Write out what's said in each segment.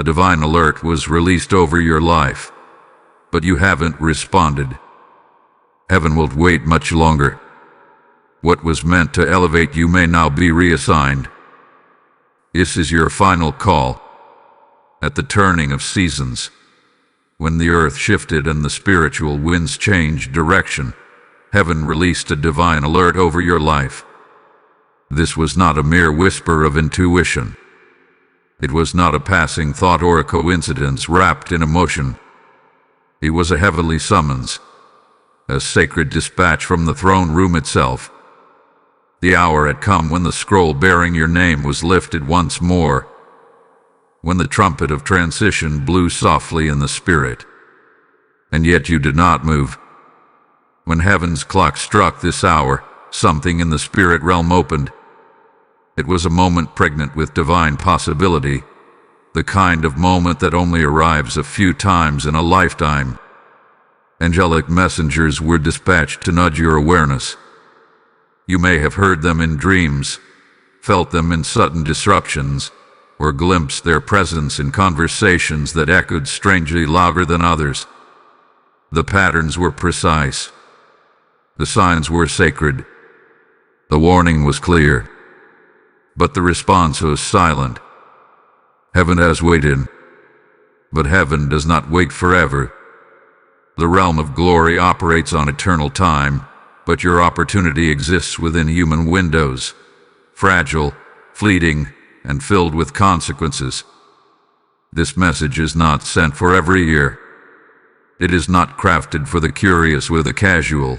A divine alert was released over your life, but you haven't responded. Heaven will wait much longer. What was meant to elevate you may now be reassigned. This is your final call. At the turning of seasons, when the earth shifted and the spiritual winds changed direction, heaven released a divine alert over your life. This was not a mere whisper of intuition. It was not a passing thought or a coincidence wrapped in emotion. It was a heavenly summons, a sacred dispatch from the throne room itself. The hour had come when the scroll bearing your name was lifted once more, when the trumpet of transition blew softly in the spirit. And yet you did not move. When heaven's clock struck this hour, something in the spirit realm opened. It was a moment pregnant with divine possibility, the kind of moment that only arrives a few times in a lifetime. Angelic messengers were dispatched to nudge your awareness. You may have heard them in dreams, felt them in sudden disruptions, or glimpsed their presence in conversations that echoed strangely louder than others. The patterns were precise. The signs were sacred. The warning was clear. But the response was silent. Heaven has waited. But heaven does not wait forever. The realm of glory operates on eternal time, but your opportunity exists within human windows, fragile, fleeting, and filled with consequences. This message is not sent for every ear. It is not crafted for the curious with the casual.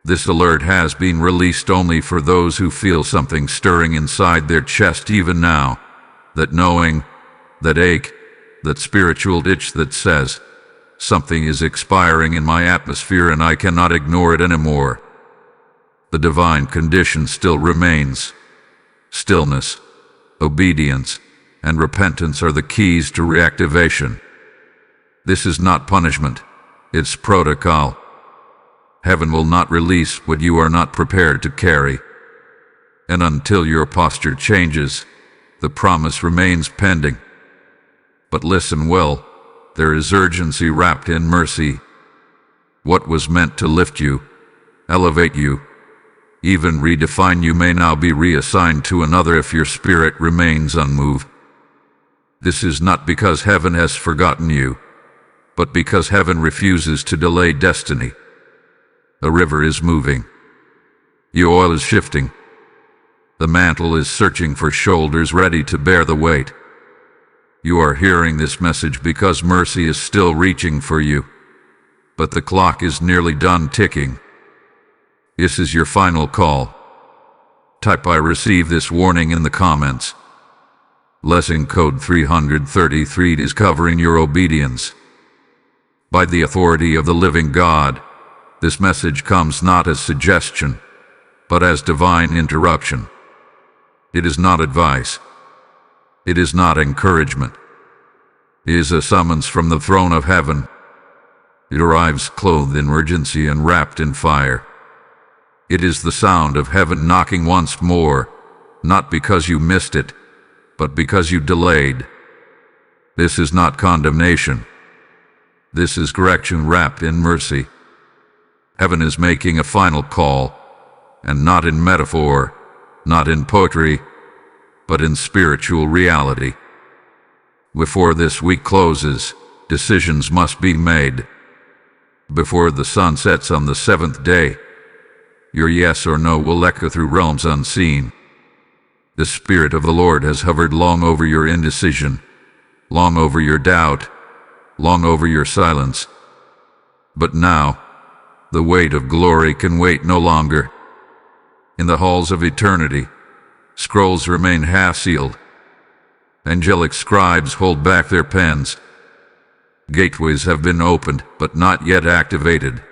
This alert has been released only for those who feel something stirring inside their chest even now, that knowing, that ache, that spiritual itch that says, something is expiring in my atmosphere and I cannot ignore it anymore. The divine condition still remains. Stillness, obedience, and repentance are the keys to reactivation. This is not punishment, it's protocol. Heaven will not release what you are not prepared to carry. And until your posture changes, the promise remains pending. But listen well, there is urgency wrapped in mercy. What was meant to lift you, elevate you, even redefine you may now be reassigned to another if your spirit remains unmoved. This is not because heaven has forgotten you, but because heaven refuses to delay destiny. A river is moving. The oil is shifting. The mantle is searching for shoulders ready to bear the weight. You are hearing this message because mercy is still reaching for you, but the clock is nearly done ticking. This is your final call. Type "I receive this warning" in the comments. Lesson code 333 is covering your obedience. By the authority of the living God, this message comes not as suggestion, but as divine interruption. It is not advice. It is not encouragement. It is a summons from the throne of heaven. It arrives clothed in urgency and wrapped in fire. It is the sound of heaven knocking once more, not because you missed it, but because you delayed. This is not condemnation. This is correction wrapped in mercy. Heaven is making a final call, and not in metaphor, not in poetry, but in spiritual reality. Before this week closes, decisions must be made. Before the sun sets on the seventh day, your yes or no will echo through realms unseen. The Spirit of the Lord has hovered long over your indecision, long over your doubt, long over your silence. But now, the weight of glory can wait no longer. In the halls of eternity, scrolls remain half-sealed. Angelic scribes hold back their pens. Gateways have been opened, but not yet activated.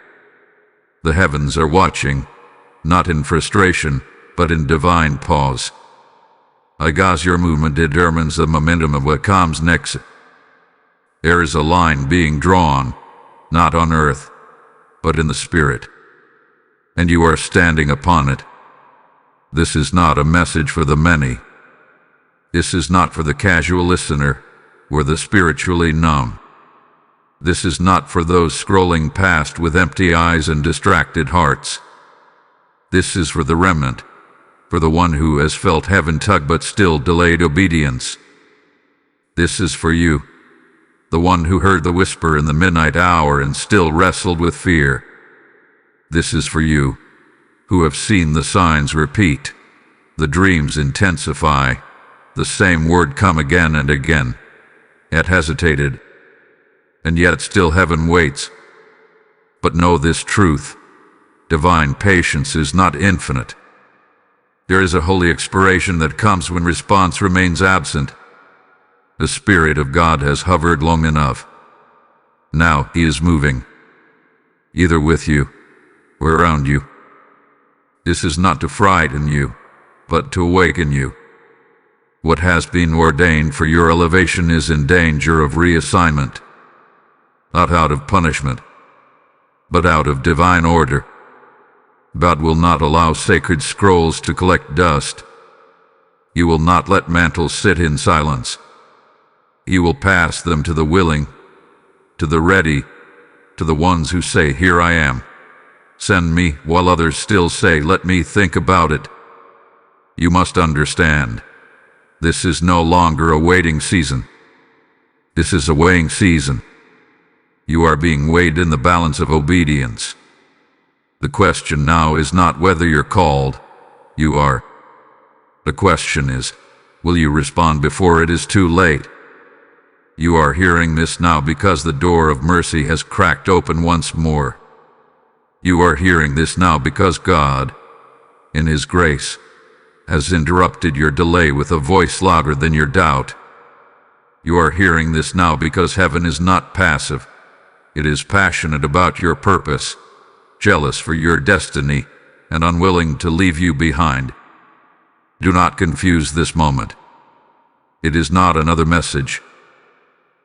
The heavens are watching, not in frustration, but in divine pause. Because your movement determines the momentum of what comes next. There is a line being drawn, not on earth, but in the spirit, and you are standing upon it. This is not a message for the many. This is not for the casual listener. or the spiritually numb. This is not for those scrolling past with empty eyes and distracted hearts. This is for the remnant, for the one who has felt heaven tug but still delayed obedience. This is for you, the one who heard the whisper in the midnight hour and still wrestled with fear. This is for you, who have seen the signs repeat, the dreams intensify, the same word come again and again, yet hesitated, and yet still heaven waits. But know this truth: divine patience is not infinite. There is a holy expiration that comes when response remains absent. The Spirit of God has hovered long enough. Now He is moving, either with you or around you. This is not to frighten you, but to awaken you. What has been ordained for your elevation is in danger of reassignment, not out of punishment, but out of divine order. God will not allow sacred scrolls to collect dust. You will not let mantles sit in silence. You will pass them to the willing, to the ready, to the ones who say, "Here I am. Send me," while others still say, "Let me think about it." You must understand, this is no longer a waiting season. This is a weighing season. You are being weighed in the balance of obedience. The question now is not whether you're called. You are. The question is, will you respond before it is too late? You are hearing this now because the door of mercy has cracked open once more. You are hearing this now because God, in His grace, has interrupted your delay with a voice louder than your doubt. You are hearing this now because heaven is not passive. It is passionate about your purpose, jealous for your destiny, and unwilling to leave you behind. Do not confuse this moment. It is not another message.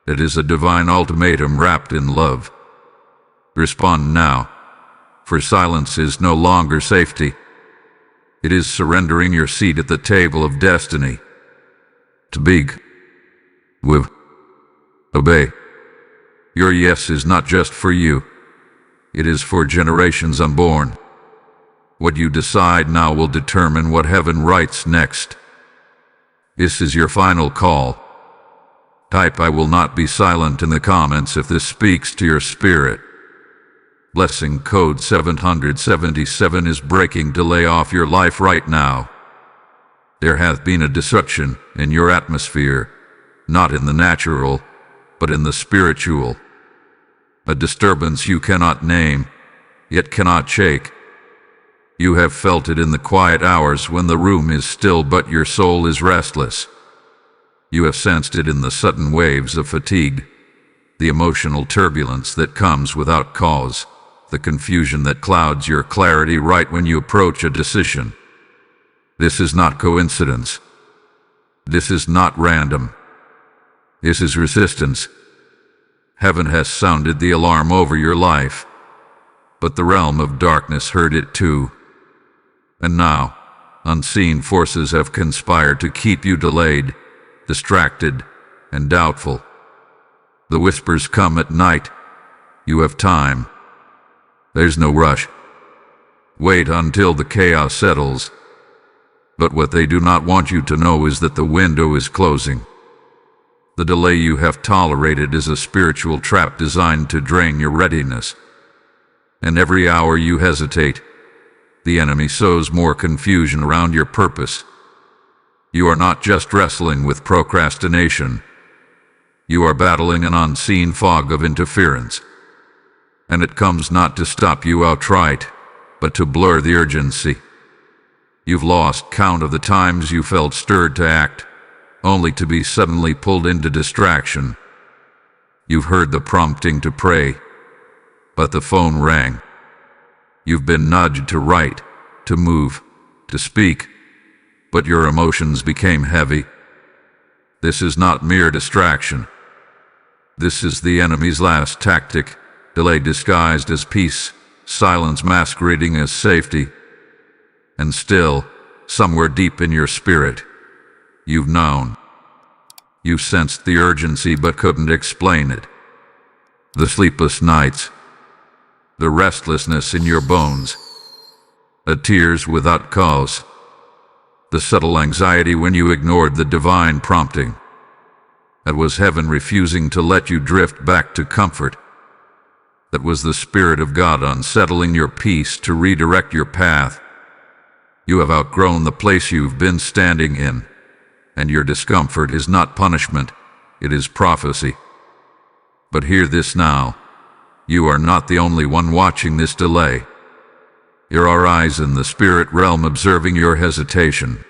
It is a divine ultimatum wrapped in love. Respond now, for silence is no longer safety. It is surrendering your seat at the table of destiny. To beg, with, obey. Your yes is not just for you. It is for generations unborn. What you decide now will determine what heaven writes next. This is your final call. Type "I will not be silent" in the comments if this speaks to your spirit. Blessing code 777 is breaking delay off your life right now. There hath been a disruption in your atmosphere, not in the natural, but in the spiritual. A disturbance you cannot name, yet cannot shake. You have felt it in the quiet hours when the room is still but your soul is restless. You have sensed it in the sudden waves of fatigue, the emotional turbulence that comes without cause, the confusion that clouds your clarity right when you approach a decision. This is not coincidence. This is not random. This is resistance. Heaven has sounded the alarm over your life, but the realm of darkness heard it too. And now, unseen forces have conspired to keep you delayed, distracted, and doubtful. The whispers come at night. You have time. There's no rush. Wait until the chaos settles. But what they do not want you to know is that the window is closing. The delay you have tolerated is a spiritual trap designed to drain your readiness. And every hour you hesitate, the enemy sows more confusion around your purpose. You are not just wrestling with procrastination. You are battling an unseen fog of interference. And it comes not to stop you outright, but to blur the urgency. You've lost count of the times you felt stirred to act, only to be suddenly pulled into distraction. You've heard the prompting to pray, but the phone rang. You've been nudged to write, to move, to speak, but your emotions became heavy. This is not mere distraction. This is the enemy's last tactic, delay disguised as peace, silence masquerading as safety. And still, somewhere deep in your spirit, you've known. You sensed the urgency but couldn't explain it. The sleepless nights, the restlessness in your bones, the tears without cause, the subtle anxiety when you ignored the divine prompting. That was heaven refusing to let you drift back to comfort. That was the Spirit of God unsettling your peace to redirect your path. You have outgrown the place you've been standing in, and your discomfort is not punishment, it is prophecy. But hear this now. You are not the only one watching this delay. There are eyes in the spirit realm observing your hesitation.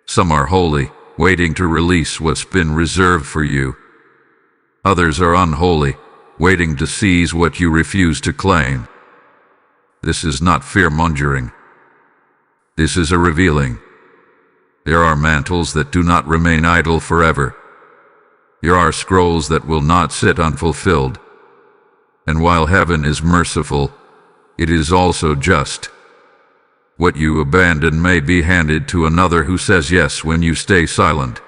Some are holy, waiting to release what's been reserved for you. Others are unholy, waiting to seize what you refuse to claim. This is not fear-mongering. This is a revealing. There are mantles that do not remain idle forever. There are scrolls that will not sit unfulfilled. And while heaven is merciful, it is also just. What you abandon may be handed to another who says yes when you stay silent.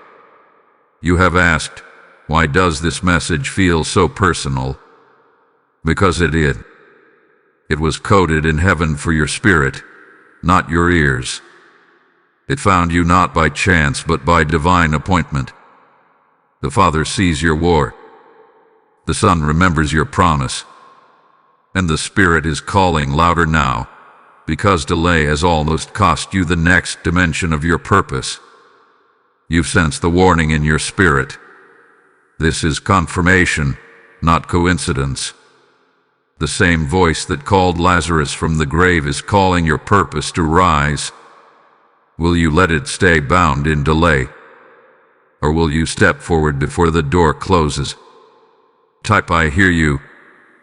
You have asked, why does this message feel so personal? Because it did. It was coded in heaven for your spirit, not your ears. It found you not by chance but by divine appointment. The Father sees your war. The Son remembers your promise. And the Spirit is calling louder now, because delay has almost cost you the next dimension of your purpose. You've sensed the warning in your spirit. This is confirmation, not coincidence. The same voice that called Lazarus from the grave is calling your purpose to rise. Will you let it stay bound in delay? Or will you step forward before the door closes? Type "I hear you,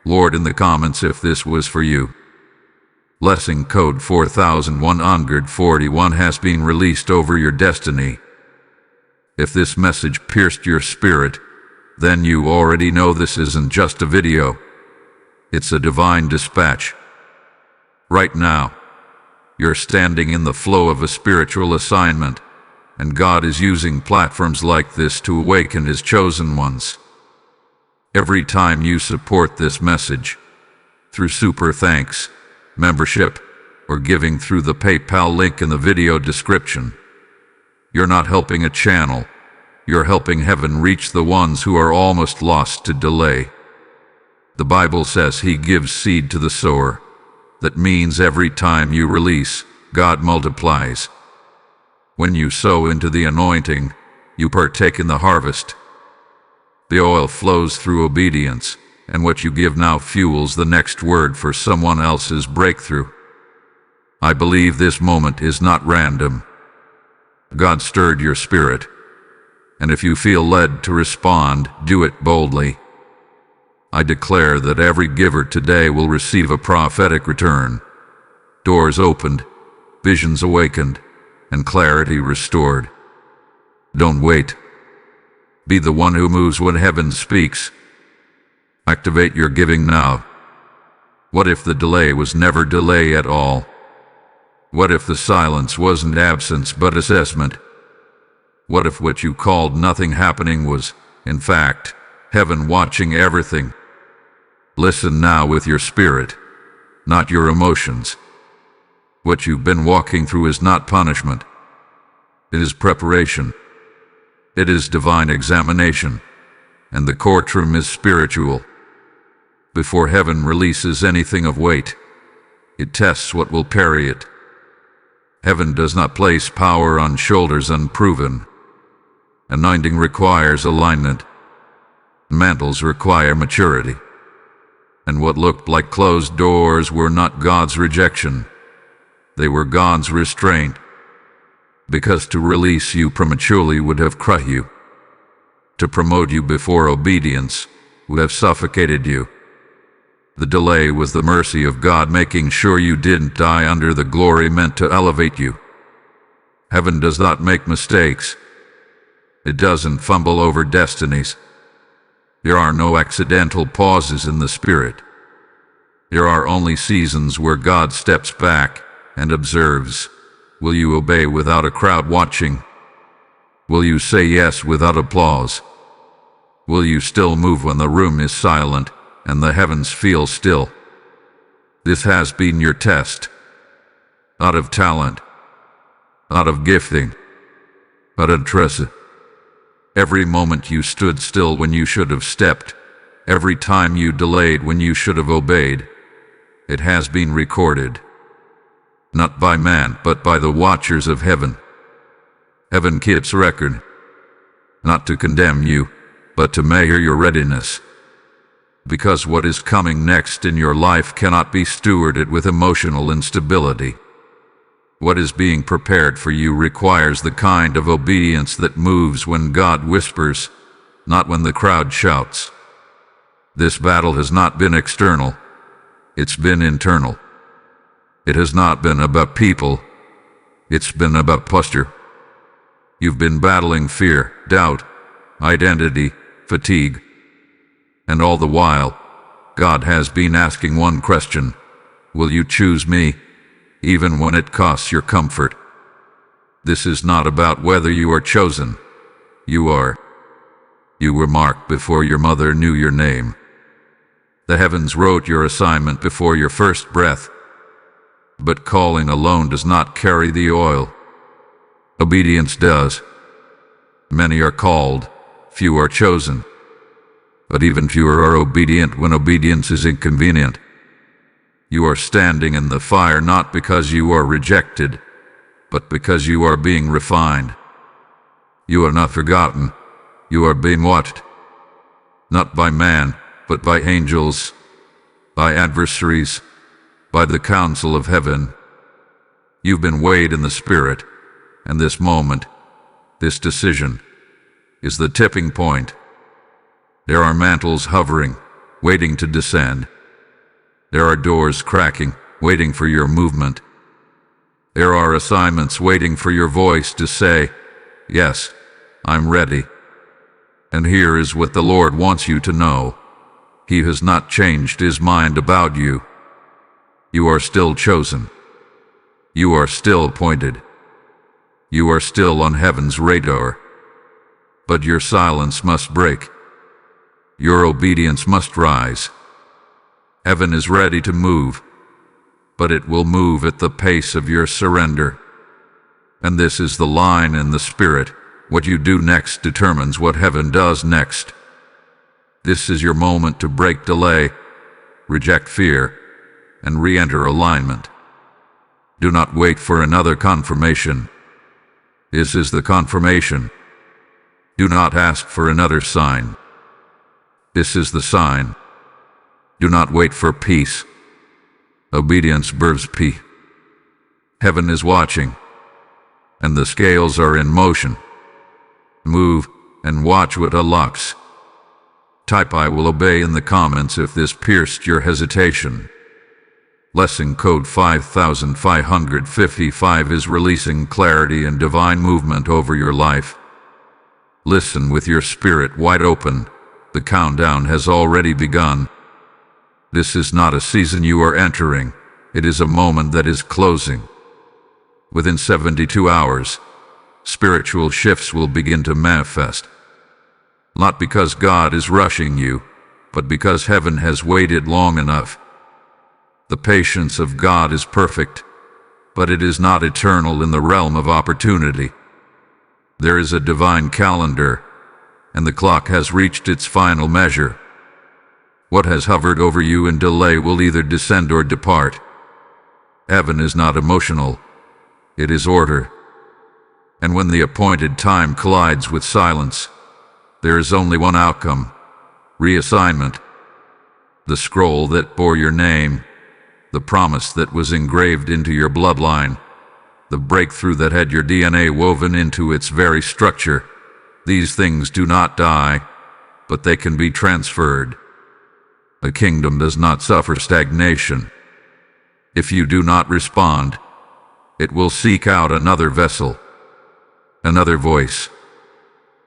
Lord" in the comments if this was for you. Blessing code 4141 has been released over your destiny. If this message pierced your spirit, then you already know this isn't just a video. It's a divine dispatch. Right now, you're standing in the flow of a spiritual assignment, and God is using platforms like this to awaken His chosen ones. Every time you support this message, through super thanks, membership, or giving through the PayPal link in the video description, you're not helping a channel, you're helping heaven reach the ones who are almost lost to delay. The Bible says He gives seed to the sower. That means every time you release, God multiplies. When you sow into the anointing, you partake in the harvest. The oil flows through obedience, and what you give now fuels the next word for someone else's breakthrough. I believe this moment is not random. God stirred your spirit, and if you feel led to respond, do it boldly. I declare that every giver today will receive a prophetic return. Doors opened, visions awakened, and clarity restored. Don't wait. Be the one who moves when heaven speaks. Activate your giving now. What if the delay was never delay at all? What if the silence wasn't absence but assessment? What if what you called nothing happening was, in fact, heaven watching everything? Listen now with your spirit, not your emotions. What you've been walking through is not punishment. It is preparation. It is divine examination, and the courtroom is spiritual. Before heaven releases anything of weight, it tests what will parry it. Heaven does not place power on shoulders unproven. Anointing requires alignment. Mantles require maturity. And what looked like closed doors were not God's rejection. They were God's restraint. Because to release you prematurely would have crushed you. To promote you before obedience would have suffocated you. The delay was the mercy of God making sure you didn't die under the glory meant to elevate you. Heaven does not make mistakes. It doesn't fumble over destinies. There are no accidental pauses in the Spirit. There are only seasons where God steps back and observes. Will you obey without a crowd watching? Will you say yes without applause? Will you still move when the room is silent and the heavens feel still? This has been your test. Not of talent, not of gifting, but of trust. Every moment you stood still when you should have stepped, every time you delayed when you should have obeyed, it has been recorded. Not by man, but by the watchers of heaven. Heaven keeps record, not to condemn you, but to measure your readiness. Because what is coming next in your life cannot be stewarded with emotional instability. What is being prepared for you requires the kind of obedience that moves when God whispers, not when the crowd shouts. This battle has not been external, it's been internal. It has not been about people, it's been about posture. You've been battling fear, doubt, identity, fatigue. And all the while, God has been asking one question: will you choose me, even when it costs your comfort? This is not about whether you are chosen. You are. You were marked before your mother knew your name. The heavens wrote your assignment before your first breath. But calling alone does not carry the oil. Obedience does. Many are called, few are chosen. But even fewer are obedient when obedience is inconvenient. You are standing in the fire not because you are rejected, but because you are being refined. You are not forgotten. You are being watched. Not by man, but by angels, by adversaries, by the council of heaven. You've been weighed in the Spirit, and this moment, this decision, is the tipping point. There are mantles hovering, waiting to descend. There are doors cracking, waiting for your movement. There are assignments waiting for your voice to say, "Yes, I'm ready." And here is what the Lord wants you to know. He has not changed his mind about you. You are still chosen. You are still appointed. You are still on heaven's radar. But your silence must break. Your obedience must rise. Heaven is ready to move, but it will move at the pace of your surrender. And this is the line in the Spirit. What you do next determines what heaven does next. This is your moment to break delay, reject fear, and re-enter alignment. Do not wait for another confirmation. This is the confirmation. Do not ask for another sign. This is the sign. Do not wait for peace. Obedience births peace. Heaven is watching, and the scales are in motion. Move and watch what unlocks. Type "I will obey" in the comments if this pierced your hesitation. Lesson code 5555 is releasing clarity and divine movement over your life. Listen with your spirit wide open. The countdown has already begun. This is not a season you are entering. It is a moment that is closing. Within 72 hours, spiritual shifts will begin to manifest. Not because God is rushing you, but because heaven has waited long enough. The patience of God is perfect, but it is not eternal in the realm of opportunity. There is a divine calendar, and the clock has reached its final measure. What has hovered over you in delay will either descend or depart. Heaven is not emotional, it is order. And when the appointed time collides with silence, there is only one outcome: reassignment. The scroll that bore your name, the promise that was engraved into your bloodline, the breakthrough that had your DNA woven into its very structure. These things do not die, but they can be transferred. A kingdom does not suffer stagnation. If you do not respond, it will seek out another vessel, another voice,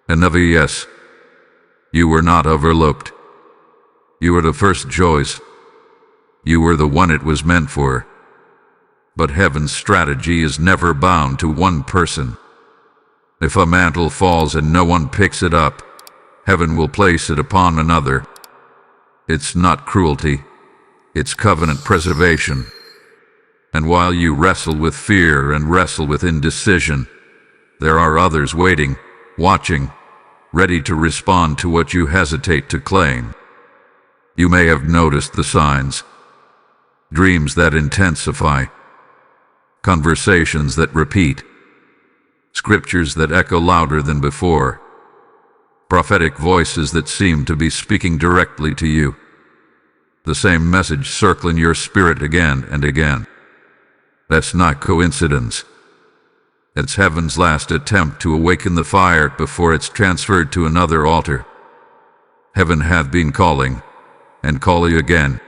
another yes. You were not overlooked. You were the first choice. You were the one it was meant for. But heaven's strategy is never bound to one person. If a mantle falls and no one picks it up, heaven will place it upon another. It's not cruelty, it's covenant preservation. And while you wrestle with fear and wrestle with indecision, there are others waiting, watching, ready to respond to what you hesitate to claim. You may have noticed the signs. Dreams that intensify, conversations that repeat, scriptures that echo louder than before, prophetic voices that seem to be speaking directly to you. The same message circling your spirit again and again. That's not coincidence. It's heaven's last attempt to awaken the fire before it's transferred to another altar. Heaven hath been calling, and calling again.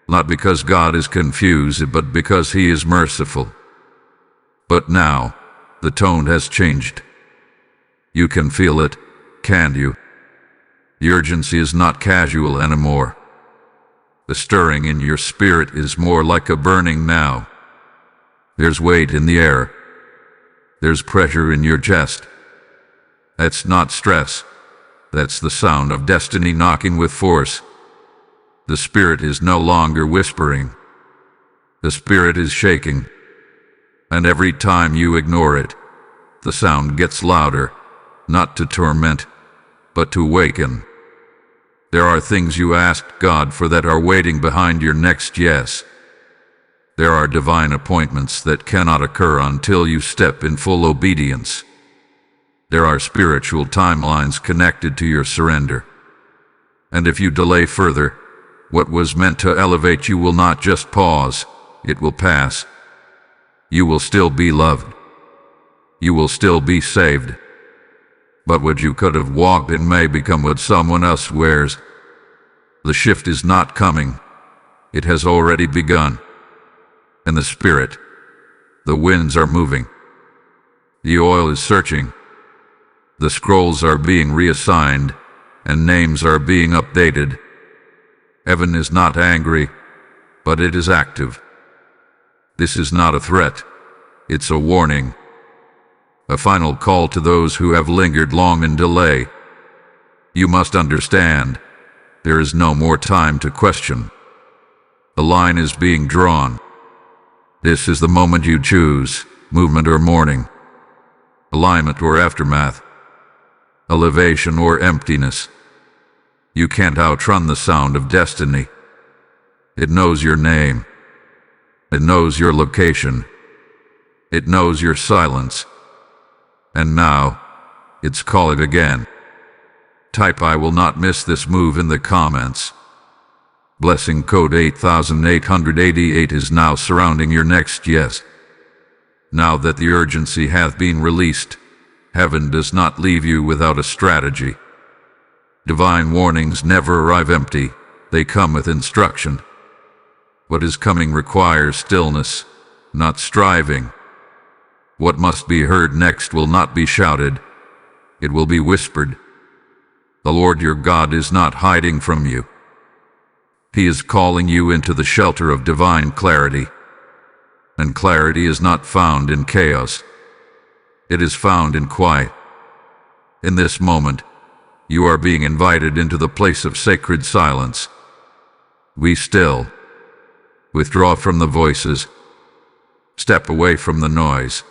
Not because God is confused, but because He is merciful. But now, the tone has changed. You can feel it, can't you? The urgency is not casual anymore. The stirring in your spirit is more like a burning now. There's weight in the air. There's pressure in your chest. That's not stress. That's the sound of destiny knocking with force. The Spirit is no longer whispering. The Spirit is shaking. And every time you ignore it, the sound gets louder, not to torment, but to awaken. There are things you asked God for that are waiting behind your next yes. There are divine appointments that cannot occur until you step in full obedience. There are spiritual timelines connected to your surrender. And if you delay further, what was meant to elevate you will not just pause, it will pass. You will still be loved. You will still be saved. But what you could have walked in may become what someone else wears. The shift is not coming. It has already begun. In the Spirit, the winds are moving. The oil is searching. The scrolls are being reassigned, and names are being updated. Heaven is not angry, but it is active. This is not a threat. It's a warning. A final call to those who have lingered long in delay. You must understand, there is no more time to question. The line is being drawn. This is the moment you choose, movement or mourning, alignment or aftermath, elevation or emptiness. You can't outrun the sound of destiny. It knows your name. It knows your location. It knows your silence. And now, it's calling again. Type "I will not miss this move" in the comments. Blessing code 8888 is now surrounding your next yes. Now that the urgency hath been released, heaven does not leave you without a strategy. Divine warnings never arrive empty, they come with instruction. What is coming requires stillness, not striving. What must be heard next will not be shouted, it will be whispered. The Lord your God is not hiding from you. He is calling you into the shelter of divine clarity. And clarity is not found in chaos. It is found in quiet. In this moment, you are being invited into the place of sacred silence. Be still. Withdraw from the voices. Step away from the noise.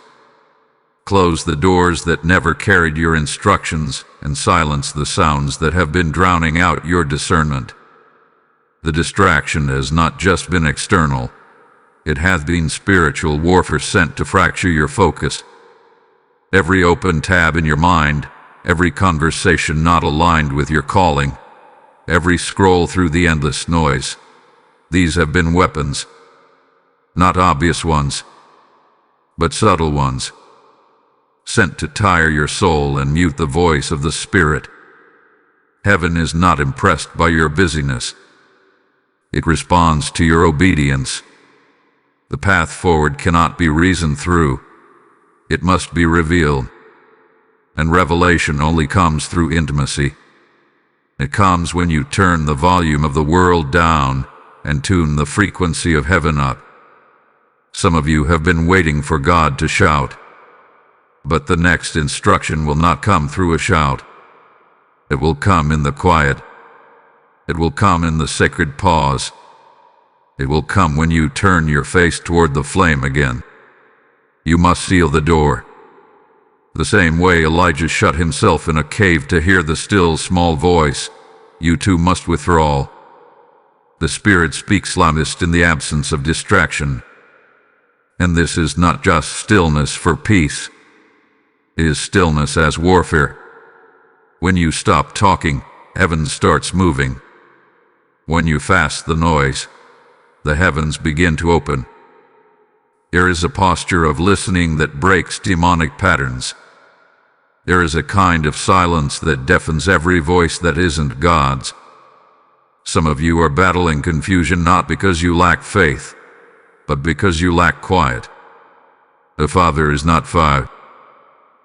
Close the doors that never carried your instructions and silence the sounds that have been drowning out your discernment. The distraction has not just been external. It hath been spiritual warfare sent to fracture your focus. Every open tab in your mind, every conversation not aligned with your calling, every scroll through the endless noise, these have been weapons. Not obvious ones, but subtle ones, sent to tire your soul and mute the voice of the Spirit. Heaven is not impressed by your busyness. It responds to your obedience. The path forward cannot be reasoned through. It must be revealed. And revelation only comes through intimacy. It comes when you turn the volume of the world down and tune the frequency of heaven up. Some of you have been waiting for God to shout. But the next instruction will not come through a shout. It will come in the quiet. It will come in the sacred pause. It will come when you turn your face toward the flame again. You must seal the door. The same way Elijah shut himself in a cave to hear the still small voice, you too must withdraw. The Spirit speaks loudest in the absence of distraction. And this is not just stillness for peace. It is stillness as warfare. When you stop talking, heaven starts moving. When you fast the noise, the heavens begin to open. There is a posture of listening that breaks demonic patterns. There is a kind of silence that deafens every voice that isn't God's. Some of you are battling confusion not because you lack faith, but because you lack quiet. The Father is not far.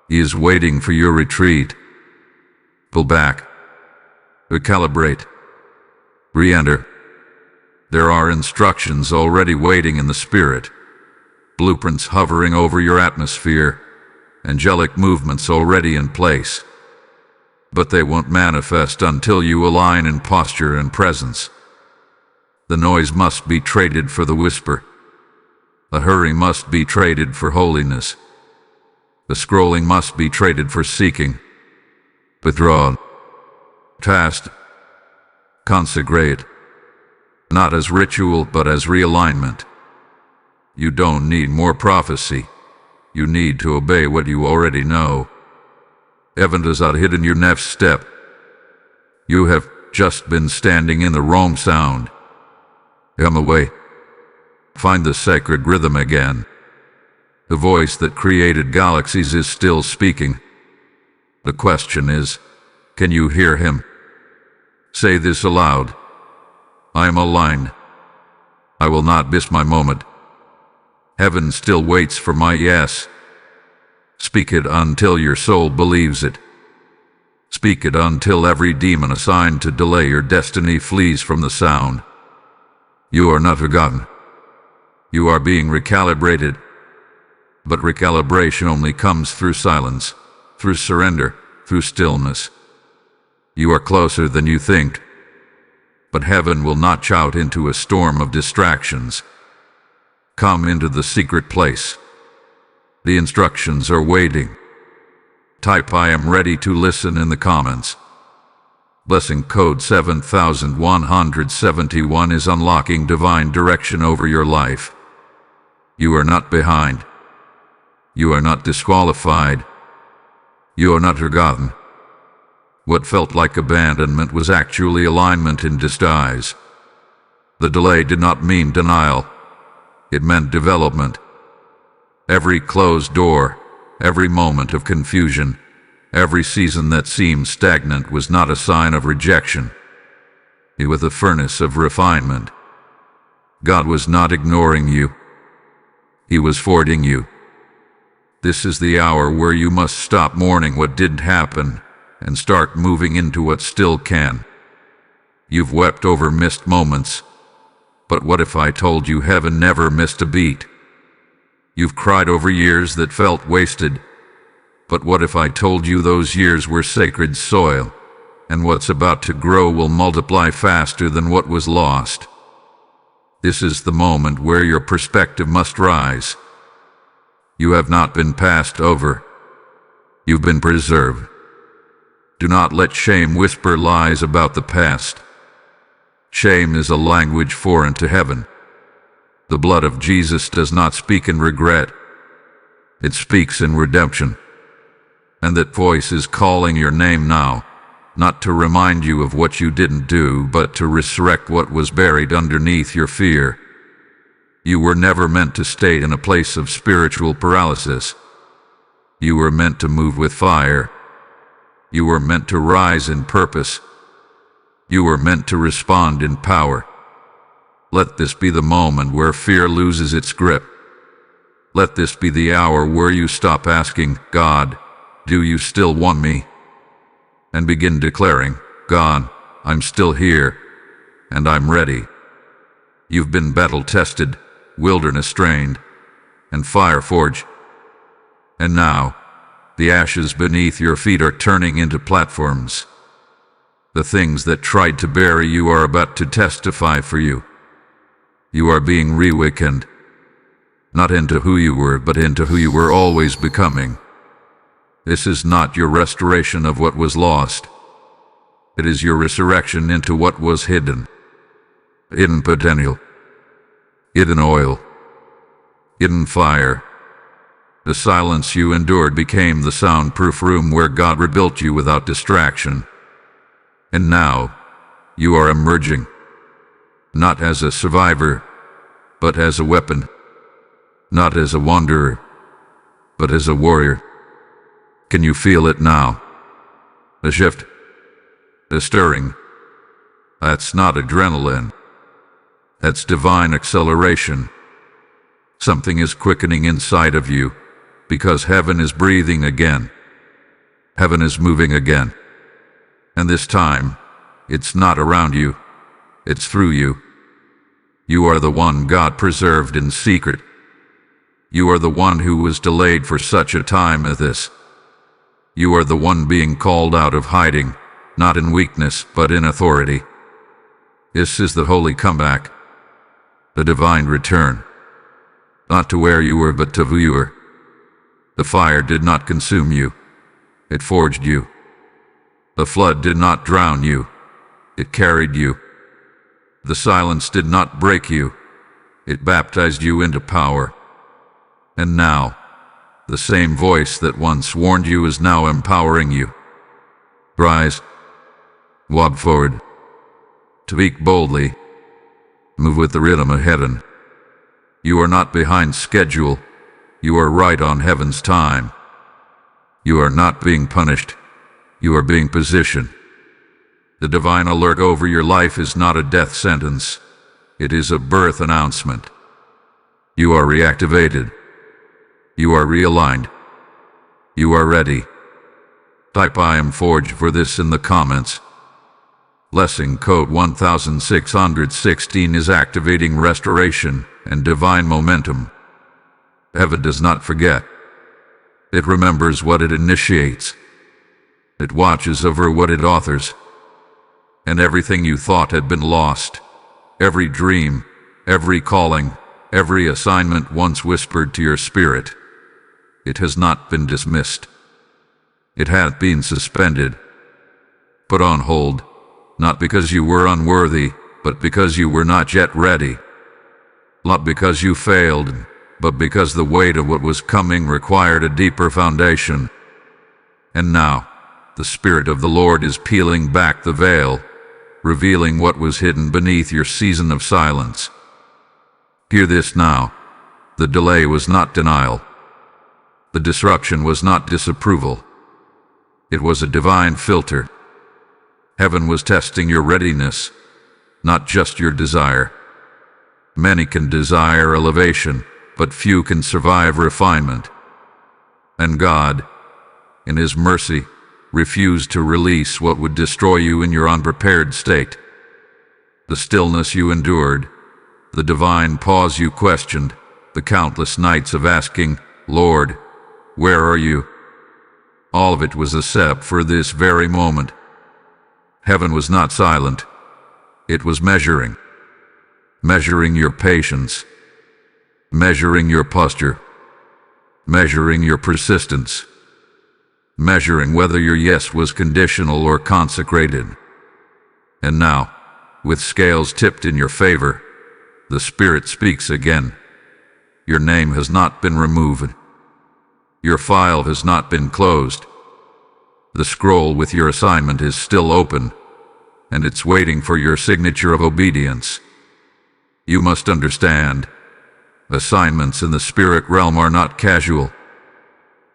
He is waiting for your retreat. Pull back. Recalibrate. Re-enter. There are instructions already waiting in the Spirit. Blueprints hovering over your atmosphere. Angelic movements already in place. But they won't manifest until you align in posture and presence. The noise must be traded for the whisper. The hurry must be traded for holiness. The scrolling must be traded for seeking. Withdraw. Fast. Consecrate. Not as ritual, but as realignment. You don't need more prophecy. You need to obey what you already know. Heaven has not hidden your next step. You have just been standing in the wrong sound. Come away. Find the sacred rhythm again. The voice that created galaxies is still speaking. The question is, can you hear him? Say this aloud. I am aligned. I will not miss my moment. Heaven still waits for my yes. Speak it until your soul believes it. Speak it until every demon assigned to delay your destiny flees from the sound. You are not forgotten. You are being recalibrated. But recalibration only comes through silence, through surrender, through stillness. You are closer than you think. But heaven will not shout into a storm of distractions. Come into the secret place. The instructions are waiting. Type I am ready to listen in the comments. Blessing code 7171 is unlocking divine direction over your life. You are not behind. You are not disqualified. You are not forgotten. What felt like abandonment was actually alignment in disguise. The delay did not mean denial. It meant development. Every closed door, every moment of confusion, every season that seemed stagnant was not a sign of rejection. It was a furnace of refinement. God was not ignoring you. He was forging you. This is the hour where you must stop mourning what didn't happen and start moving into what still can. You've wept over missed moments. But what if I told you heaven never missed a beat? You've cried over years that felt wasted. But what if I told you those years were sacred soil, and what's about to grow will multiply faster than what was lost? This is the moment where your perspective must rise. You have not been passed over. You've been preserved. Do not let shame whisper lies about the past. Shame is a language foreign to heaven. The blood of Jesus does not speak in regret. It speaks in redemption. And that voice is calling your name now, not to remind you of what you didn't do, but to resurrect what was buried underneath your fear. You were never meant to stay in a place of spiritual paralysis. You were meant to move with fire. You were meant to rise in purpose. You were meant to respond in power. Let this be the moment where fear loses its grip. Let this be the hour where you stop asking, God, do you still want me? And begin declaring, God, I'm still here, and I'm ready. You've been battle-tested, wilderness-trained, and fire-forged. And now, The ashes beneath your feet are turning into platforms. The things that tried to bury you are about to testify for you. You are being reawakened, not into who you were, but into who you were always becoming. This is not your restoration of what was lost. It is your resurrection into what was hidden. Hidden potential. Hidden oil. Hidden fire. The silence you endured became the soundproof room where God rebuilt you without distraction. And now, you are emerging, not as a survivor, but as a weapon. Not as a wanderer, but as a warrior. Can you feel it now? The shift, the stirring. That's not adrenaline. That's divine acceleration. Something is quickening inside of you, because heaven is breathing again. Heaven is moving again. And this time, it's not around you, it's through you. You are the one God preserved in secret. You are the one who was delayed for such a time as this. You are the one being called out of hiding, not in weakness, but in authority. This is the holy comeback, the divine return, not to where you were, but to who you were. The fire did not consume you, it forged you. The flood did not drown you, it carried you. The silence did not break you, it baptized you into power. And now, the same voice that once warned you is now empowering you. Rise, walk forward, speak boldly, move with the rhythm of heaven. You are not behind schedule, you are right on heaven's time. You are not being punished, you are being positioned. The divine alert over your life is not a death sentence, it is a birth announcement. You are reactivated. You are realigned. You are ready. Type I am forged for this in the comments. Blessing code 1616 is activating restoration and divine momentum. Heaven does not forget. It remembers what it initiates. It watches over what it authors. And everything you thought had been lost, every dream, every calling, every assignment once whispered to your spirit, it has not been dismissed. It hath been suspended, put on hold, not because you were unworthy, but because you were not yet ready. Not because you failed, but because the weight of what was coming required a deeper foundation. And now, the Spirit of the Lord is peeling back the veil, revealing what was hidden beneath your season of silence. Hear this now. The delay was not denial. The disruption was not disapproval. It was a divine filter. Heaven was testing your readiness, not just your desire. Many can desire elevation, but few can survive refinement. And God, in His mercy, refused to release what would destroy you in your unprepared state. The stillness you endured, the divine pause you questioned, the countless nights of asking, Lord, where are you? All of it was a setup for this very moment. Heaven was not silent. It was measuring. Measuring your patience. Measuring your posture. Measuring your persistence. Measuring whether your yes was conditional or consecrated. And now, with scales tipped in your favor, the Spirit speaks again. Your name has not been removed. Your file has not been closed. The scroll with your assignment is still open, and it's waiting for your signature of obedience. You must understand, assignments in the spirit realm are not casual.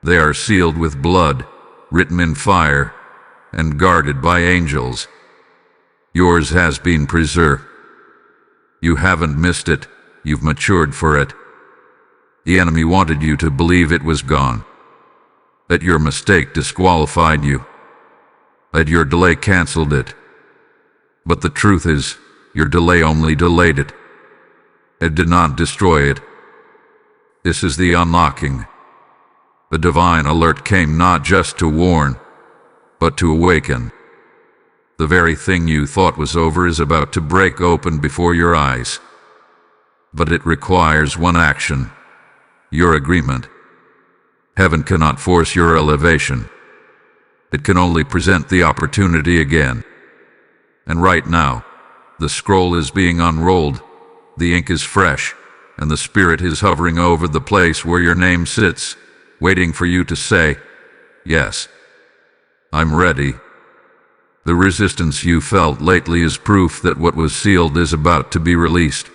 They are sealed with blood, written in fire, and guarded by angels. Yours has been preserved. You haven't missed it, you've matured for it. The enemy wanted you to believe it was gone, that your mistake disqualified you, that your delay canceled it. But the truth is, your delay only delayed it. It did not destroy it. This is the unlocking. The divine alert came not just to warn, but to awaken. The very thing you thought was over is about to break open before your eyes. But it requires one action: your agreement. Heaven cannot force your elevation. It can only present the opportunity again. And right now, the scroll is being unrolled, the ink is fresh, and the Spirit is hovering over the place where your name sits, waiting for you to say, "Yes, I'm ready." The resistance you felt lately is proof that what was sealed is about to be released.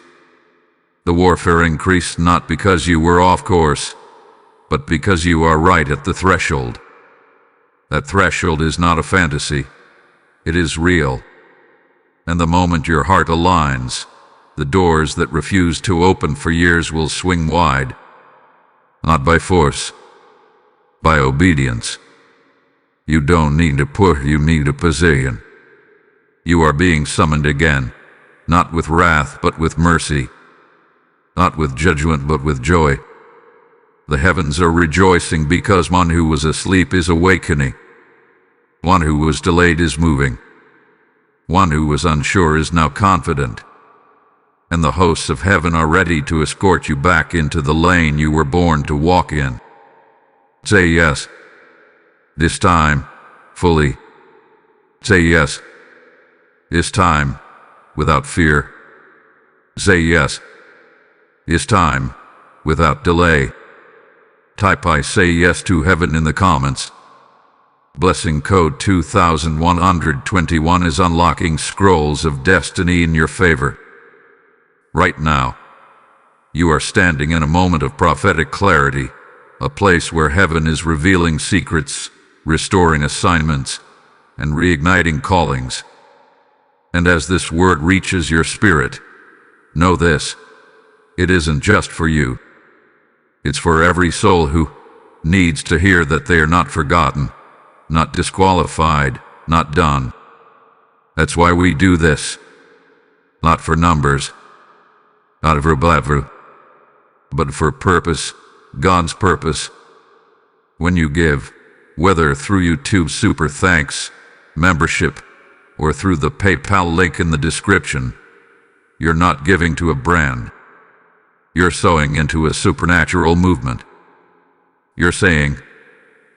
The warfare increased not because you were off course, but because you are right at the threshold. That threshold is not a fantasy. It is real. And the moment your heart aligns, the doors that refuse to open for years will swing wide. Not by force, by obedience. You don't need a push, you need a position. You are being summoned again, not with wrath but with mercy, not with judgment but with joy. The heavens are rejoicing because one who was asleep is awakening. One who was delayed is moving. One who was unsure is now confident. And the hosts of heaven are ready to escort you back into the lane you were born to walk in. Say yes. This time, fully. Say yes. This time, without fear. Say yes. This time, without delay. Type "I say yes to heaven" in the comments. Blessing code 2121 is unlocking scrolls of destiny in your favor. Right now, you are standing in a moment of prophetic clarity, a place where heaven is revealing secrets, restoring assignments, and reigniting callings. And as this word reaches your spirit, know this: it isn't just for you. It's for every soul who needs to hear that they are not forgotten, not disqualified, not done. That's why we do this. Not for numbers, not for blather, but for purpose, God's purpose. When you give, whether through YouTube Super Thanks, membership, or through the PayPal link in the description, you're not giving to a brand. You're sowing into a supernatural movement. You're saying,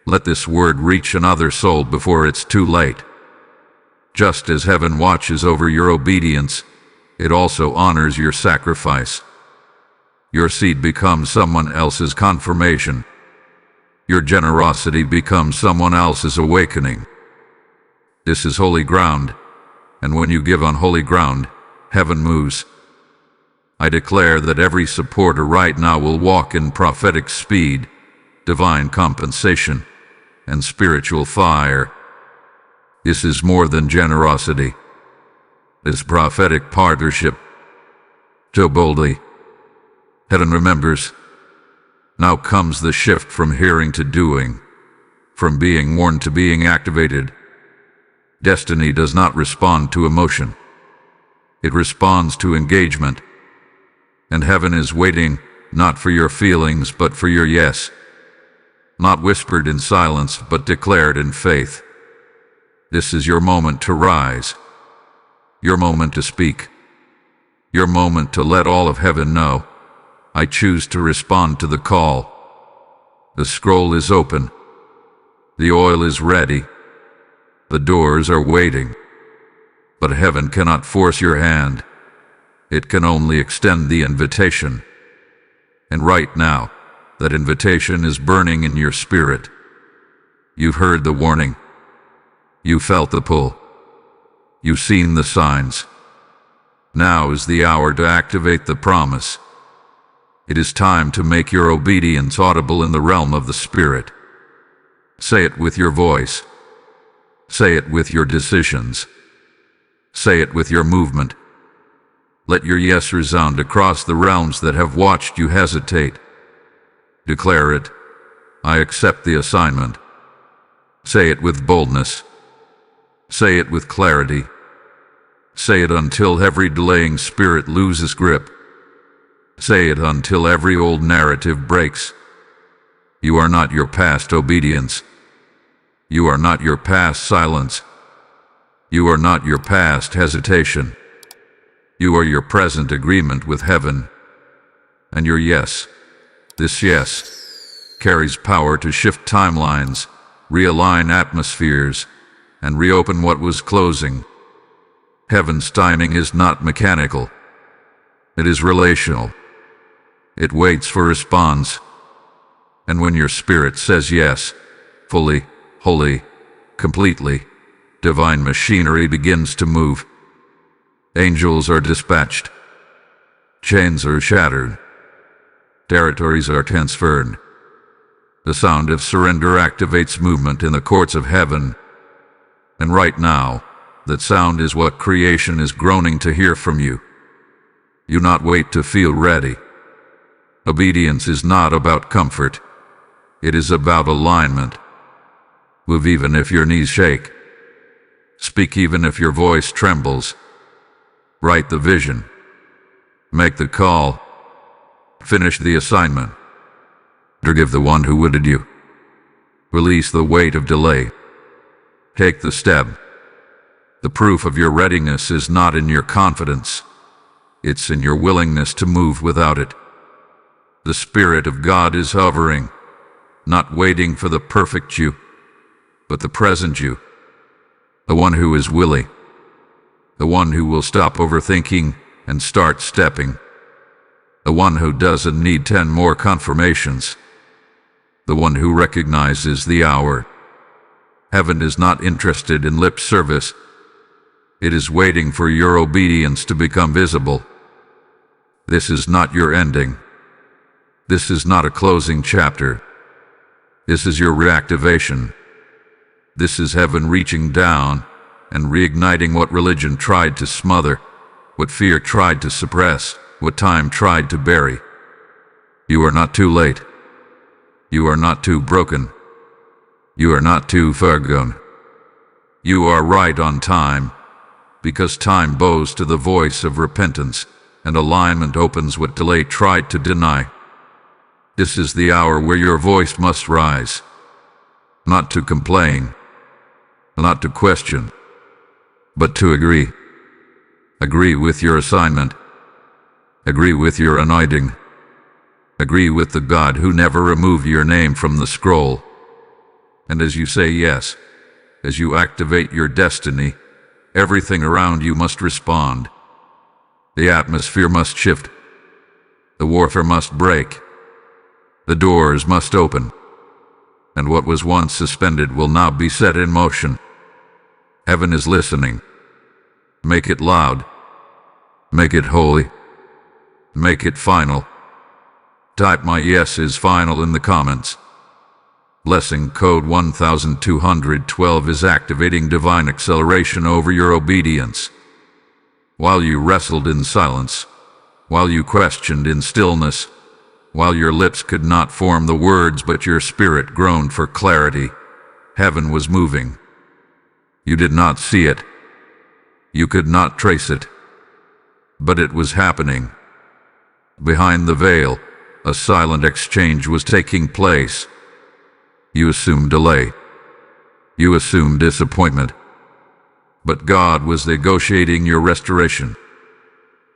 "Let this word reach another soul before it's too late." Just as heaven watches over your obedience, it also honors your sacrifice. Your seed becomes someone else's confirmation. Your generosity becomes someone else's awakening. This is holy ground, and when you give on holy ground, heaven moves. I declare that every supporter right now will walk in prophetic speed, divine compensation, and spiritual fire. This is more than generosity. This prophetic partnership. So boldly, heaven remembers. Now comes the shift from hearing to doing, from being warned to being activated. Destiny does not respond to emotion. It responds to engagement. And heaven is waiting, not for your feelings, but for your yes. Not whispered in silence, but declared in faith. This is your moment to rise. Your moment to speak. Your moment to let all of heaven know, I choose to respond to the call. The scroll is open. The oil is ready. The doors are waiting. But heaven cannot force your hand. It can only extend the invitation. And right now, that invitation is burning in your spirit. You've heard the warning. You felt the pull. You've seen the signs. Now is the hour to activate the promise. It is time to make your obedience audible in the realm of the Spirit. Say it with your voice. Say it with your decisions. Say it with your movement. Let your yes resound across the realms that have watched you hesitate. Declare it. I accept the assignment. Say it with boldness. Say it with clarity. Say it until every delaying spirit loses grip. Say it until every old narrative breaks. You are not your past obedience. You are not your past silence. You are not your past hesitation. You are your present agreement with heaven. And your yes, this yes, carries power to shift timelines, realign atmospheres, and reopen what was closing. Heaven's timing is not mechanical. It is relational. It waits for response. And when your spirit says yes, fully, wholly, completely, divine machinery begins to move. Angels are dispatched. Chains are shattered. Territories are transferred. The sound of surrender activates movement in the courts of heaven. And right now, that sound is what creation is groaning to hear from you. You not wait to feel ready. Obedience is not about comfort. It is about alignment. Move even if your knees shake. Speak even if your voice trembles. Write the vision. Make the call. Finish the assignment. Forgive the one who wounded you. Release the weight of delay. Take the step. The proof of your readiness is not in your confidence. It's in your willingness to move without it. The Spirit of God is hovering, not waiting for the perfect you, but the present you. The one who is willing. The one who will stop overthinking and start stepping. The one who doesn't need 10 more confirmations. The one who recognizes the hour. Heaven is not interested in lip service. It is waiting for your obedience to become visible. This is not your ending. This is not a closing chapter. This is your reactivation. This is heaven reaching down and reigniting what religion tried to smother, what fear tried to suppress, what time tried to bury. You are not too late. You are not too broken. You are not too far gone. You are right on time, because time bows to the voice of repentance, and alignment opens what delay tried to deny. This is the hour where your voice must rise, not to complain, not to question, but to agree. Agree with your assignment. Agree with your anointing. Agree with the God who never removed your name from the scroll. And as you say yes, as you activate your destiny, everything around you must respond. The atmosphere must shift. The warfare must break. The doors must open. And what was once suspended will now be set in motion. Heaven is listening. Make it loud. Make it holy. Make it final. Type my yes is final in the comments. Blessing code 1212 is activating divine acceleration over your obedience. While you wrestled in silence, while you questioned in stillness, while your lips could not form the words but your spirit groaned for clarity, heaven was moving. You did not see it. You could not trace it. But it was happening. Behind the veil, a silent exchange was taking place. You assumed delay. You assumed disappointment. But God was negotiating your restoration.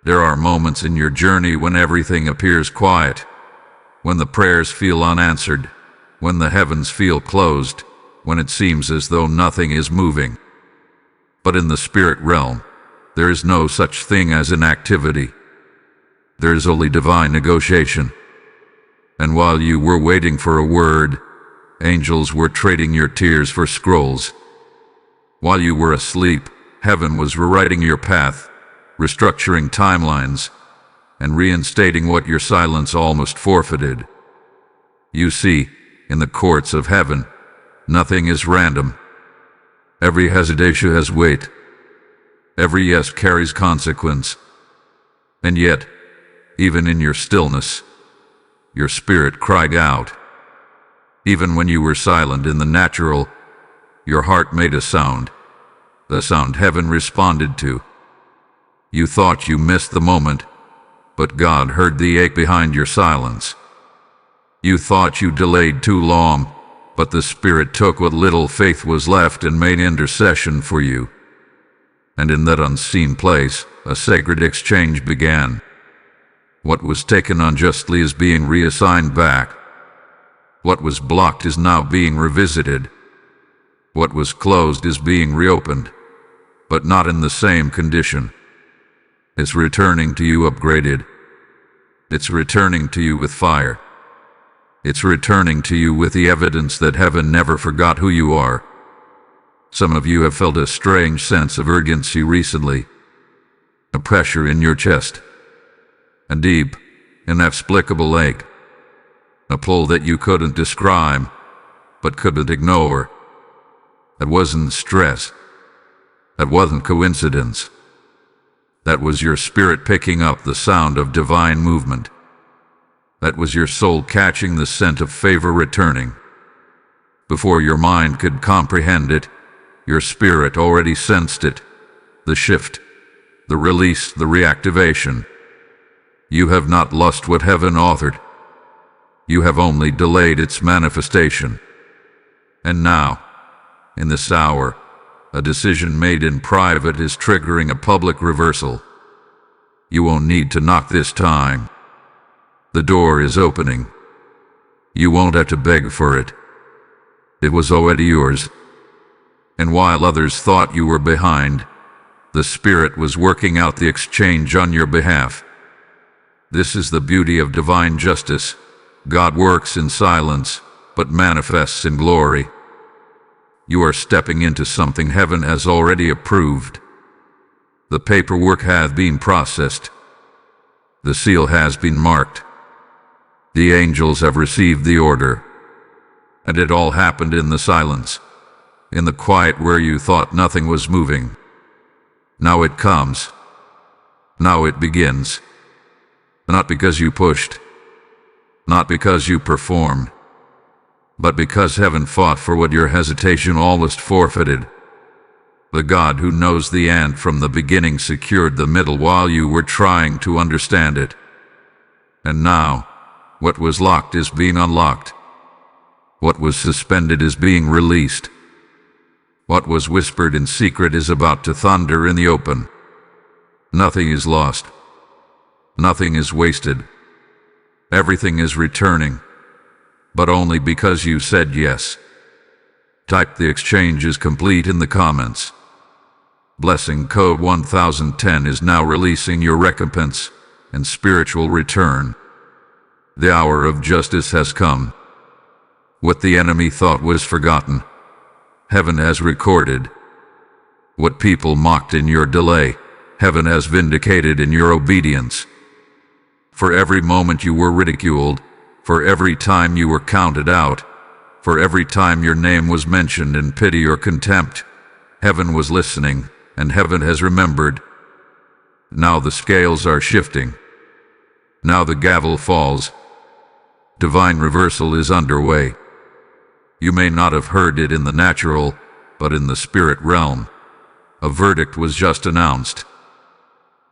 There are moments in your journey when everything appears quiet, when the prayers feel unanswered, when the heavens feel closed, when it seems as though nothing is moving. But in the spirit realm, there is no such thing as inactivity. There is only divine negotiation. And while you were waiting for a word, angels were trading your tears for scrolls. While you were asleep, heaven was rewriting your path, restructuring timelines, and reinstating what your silence almost forfeited. You see, in the courts of heaven, nothing is random. Every hesitation has weight. Every yes carries consequence. And yet, even in your stillness, your spirit cried out. Even when you were silent in the natural, your heart made a sound, the sound heaven responded to. You thought you missed the moment, but God heard the ache behind your silence. You thought you delayed too long, but the Spirit took what little faith was left and made intercession for you. And in that unseen place, a sacred exchange began. What was taken unjustly is being reassigned back. What was blocked is now being revisited. What was closed is being reopened, but not in the same condition. It's returning to you upgraded. It's returning to you with fire. It's returning to you with the evidence that heaven never forgot who you are. Some of you have felt a strange sense of urgency recently, a pressure in your chest, a deep, inexplicable ache, a pull that you couldn't describe, but couldn't ignore. That wasn't stress. That wasn't coincidence. That was your spirit picking up the sound of divine movement. That was your soul catching the scent of favor returning. Before your mind could comprehend it, your spirit already sensed it. The shift, the release, the reactivation. You have not lost what heaven authored. You have only delayed its manifestation. And now, in this hour, a decision made in private is triggering a public reversal. You won't need to knock this time. The door is opening. You won't have to beg for it. It was already yours. And while others thought you were behind, the Spirit was working out the exchange on your behalf. This is the beauty of divine justice. God works in silence, but manifests in glory. You are stepping into something heaven has already approved. The paperwork has been processed. The seal has been marked. The angels have received the order. And it all happened in the silence, in the quiet where you thought nothing was moving. Now it comes. Now it begins. Not because you pushed, not because you performed, but because heaven fought for what your hesitation almost forfeited. The God who knows the end from the beginning secured the middle while you were trying to understand it. And now, what was locked is being unlocked. What was suspended is being released. What was whispered in secret is about to thunder in the open. Nothing is lost. Nothing is wasted. Everything is returning, but only because you said yes. Type "the exchange is complete" in the comments. Blessing code 1010 is now releasing your recompense and spiritual return. The hour of justice has come. What the enemy thought was forgotten, heaven has recorded. What people mocked in your delay, heaven has vindicated in your obedience. For every moment you were ridiculed, for every time you were counted out, for every time your name was mentioned in pity or contempt, heaven was listening, and heaven has remembered. Now the scales are shifting. Now the gavel falls. Divine reversal is underway. You may not have heard it in the natural, but in the spirit realm. A verdict was just announced.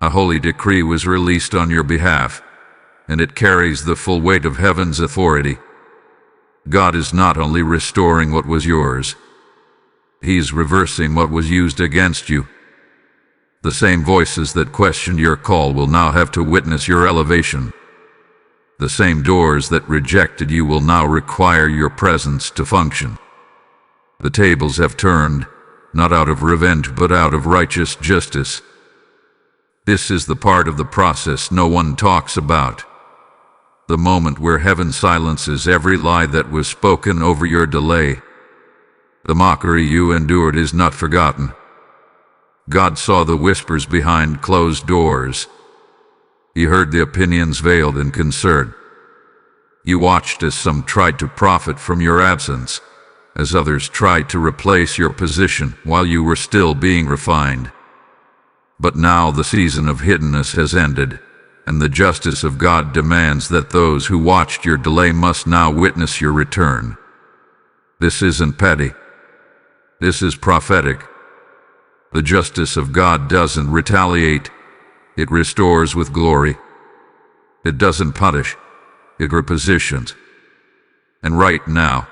A holy decree was released on your behalf, and it carries the full weight of heaven's authority. God is not only restoring what was yours, He's reversing what was used against you. The same voices that questioned your call will now have to witness your elevation. The same doors that rejected you will now require your presence to function. The tables have turned, not out of revenge but out of righteous justice. This is the part of the process no one talks about. The moment where heaven silences every lie that was spoken over your delay. The mockery you endured is not forgotten. God saw the whispers behind closed doors. He heard the opinions veiled in concern. You watched as some tried to profit from your absence, as others tried to replace your position while you were still being refined. But now the season of hiddenness has ended, and the justice of God demands that those who watched your delay must now witness your return. This isn't petty. This is prophetic. The justice of God doesn't retaliate. It restores with glory. It doesn't punish. It repositions. And right now,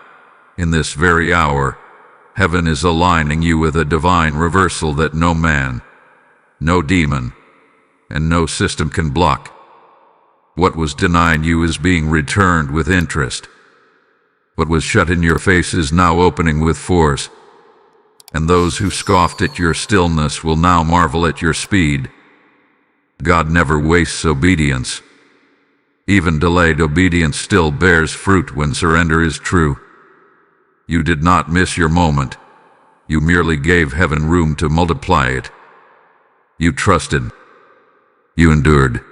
in this very hour, heaven is aligning you with a divine reversal that no man, no demon, and no system can block. What was denied you is being returned with interest. What was shut in your face is now opening with force. And those who scoffed at your stillness will now marvel at your speed. God never wastes obedience. Even delayed obedience still bears fruit when surrender is true. You did not miss your moment. You merely gave heaven room to multiply it. You trusted. You endured.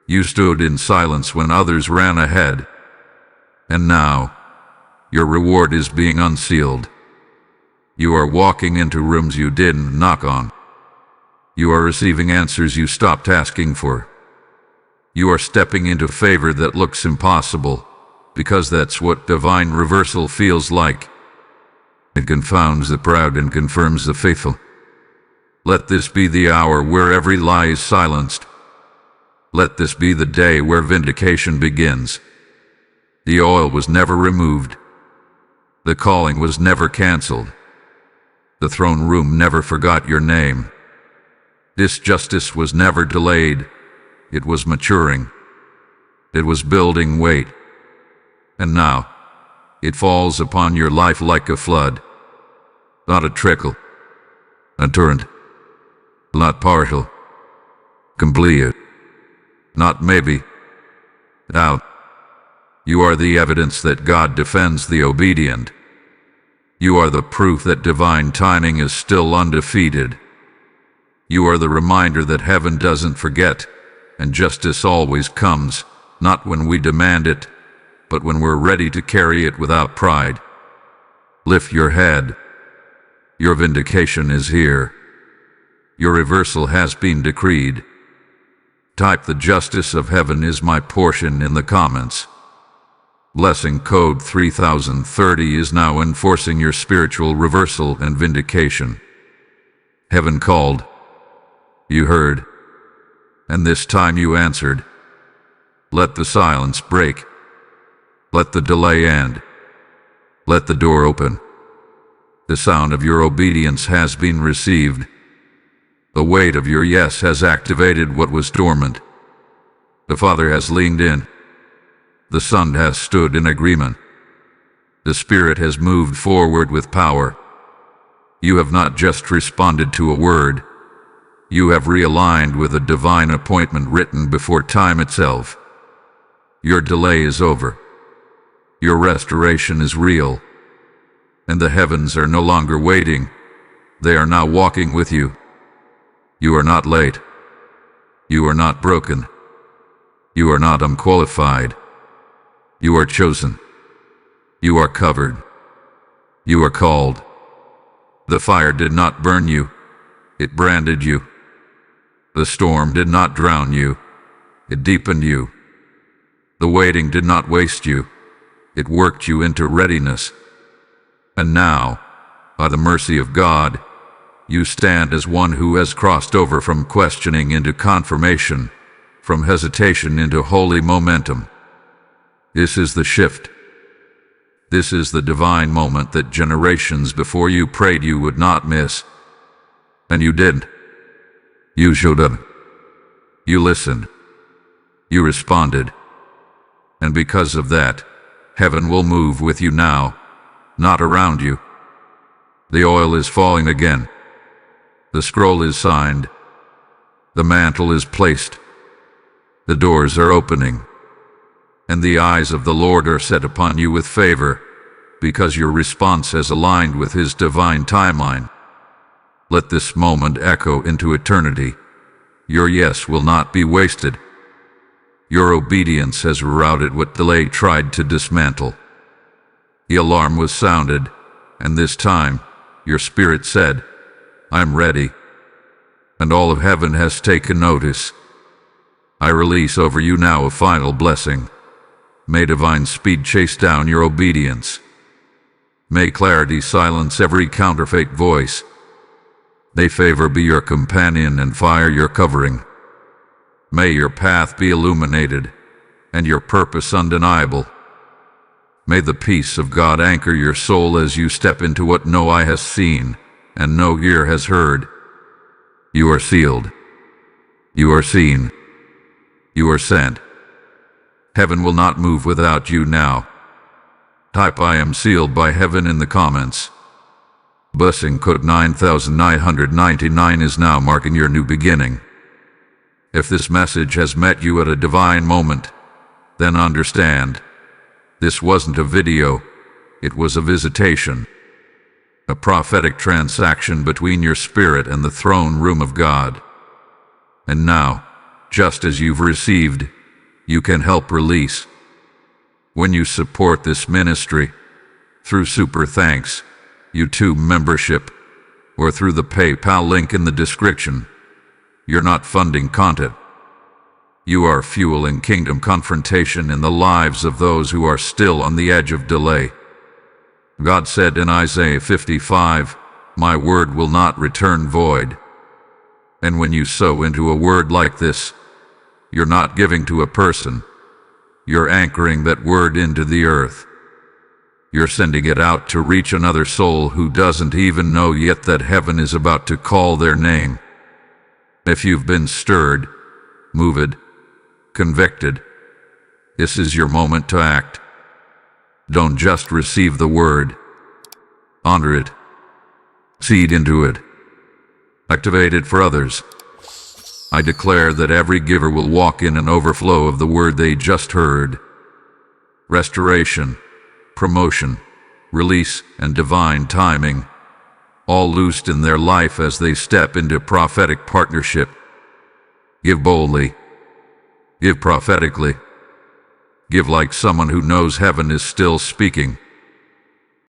You stood in silence when others ran ahead. And now, your reward is being unsealed. You are walking into rooms you didn't knock on. You are receiving answers you stopped asking for. You are stepping into favor that looks impossible, because that's what divine reversal feels like. It confounds the proud and confirms the faithful. Let this be the hour where every lie is silenced. Let this be the day where vindication begins. The oil was never removed. The calling was never canceled. The throne room never forgot your name. This justice was never delayed. It was maturing. It was building weight. And now, it falls upon your life like a flood. Not a trickle. A torrent. Not partial. Complete. Not maybe. Out. You are the evidence that God defends the obedient. You are the proof that divine timing is still undefeated. You are the reminder that heaven doesn't forget, and justice always comes, not when we demand it, but when we're ready to carry it without pride. Lift your head. Your vindication is here. Your reversal has been decreed. Type "the justice of heaven is my portion" in the comments. Blessing code 3030 is now enforcing your spiritual reversal and vindication. Heaven called. You heard. And this time you answered. Let the silence break. Let the delay end. Let the door open. The sound of your obedience has been received. The weight of your yes has activated what was dormant. The Father has leaned in. The Son has stood in agreement. The Spirit has moved forward with power. You have not just responded to a word. You have realigned with a divine appointment written before time itself. Your delay is over. Your restoration is real. And the heavens are no longer waiting. They are now walking with you. You are not late. You are not broken. You are not unqualified. You are chosen. You are covered. You are called. The fire did not burn you. It branded you. The storm did not drown you. It deepened you. The waiting did not waste you. It worked you into readiness. And now, by the mercy of God, you stand as one who has crossed over from questioning into confirmation, from hesitation into holy momentum. This is the shift. This is the divine moment that generations before you prayed you would not miss. And you didn't. You showed up. You listened. You responded. And because of that, heaven will move with you now, not around you. The oil is falling again. The scroll is signed. The mantle is placed. The doors are opening. And the eyes of the Lord are set upon you with favor, because your response has aligned with His divine timeline. Let this moment echo into eternity. Your yes will not be wasted. Your obedience has routed what delay tried to dismantle. The alarm was sounded, and this time your spirit said, "I'm ready." And all of heaven has taken notice. I release over you now a final blessing. May divine speed chase down your obedience. May clarity silence every counterfeit voice. May favor be your companion and fire your covering. May your path be illuminated and your purpose undeniable. May the peace of God anchor your soul as you step into what no eye has seen and no ear has heard. You are sealed. You are seen. You are sent. Heaven will not move without you now. Type "I am sealed by heaven" in the comments. Blessing code 9999 is now marking your new beginning. If this message has met you at a divine moment, then understand, this wasn't a video, it was a visitation. A prophetic transaction between your spirit and the throne room of God. And now, just as you've received, you can help release. When you support this ministry, through Super Thanks, YouTube membership, or through the PayPal link in the description, you're not funding content. You are fueling kingdom confrontation in the lives of those who are still on the edge of delay. God said in Isaiah 55, "My word will not return void." And when you sow into a word like this, you're not giving to a person. You're anchoring that word into the earth. You're sending it out to reach another soul who doesn't even know yet that heaven is about to call their name. If you've been stirred, moved, convicted, this is your moment to act. Don't just receive the word. Honor it. Seed into it. Activate it for others. I declare that every giver will walk in an overflow of the word they just heard. Restoration, promotion, release, and divine timing, all loosed in their life as they step into prophetic partnership. Give boldly. Give prophetically. Give like someone who knows heaven is still speaking.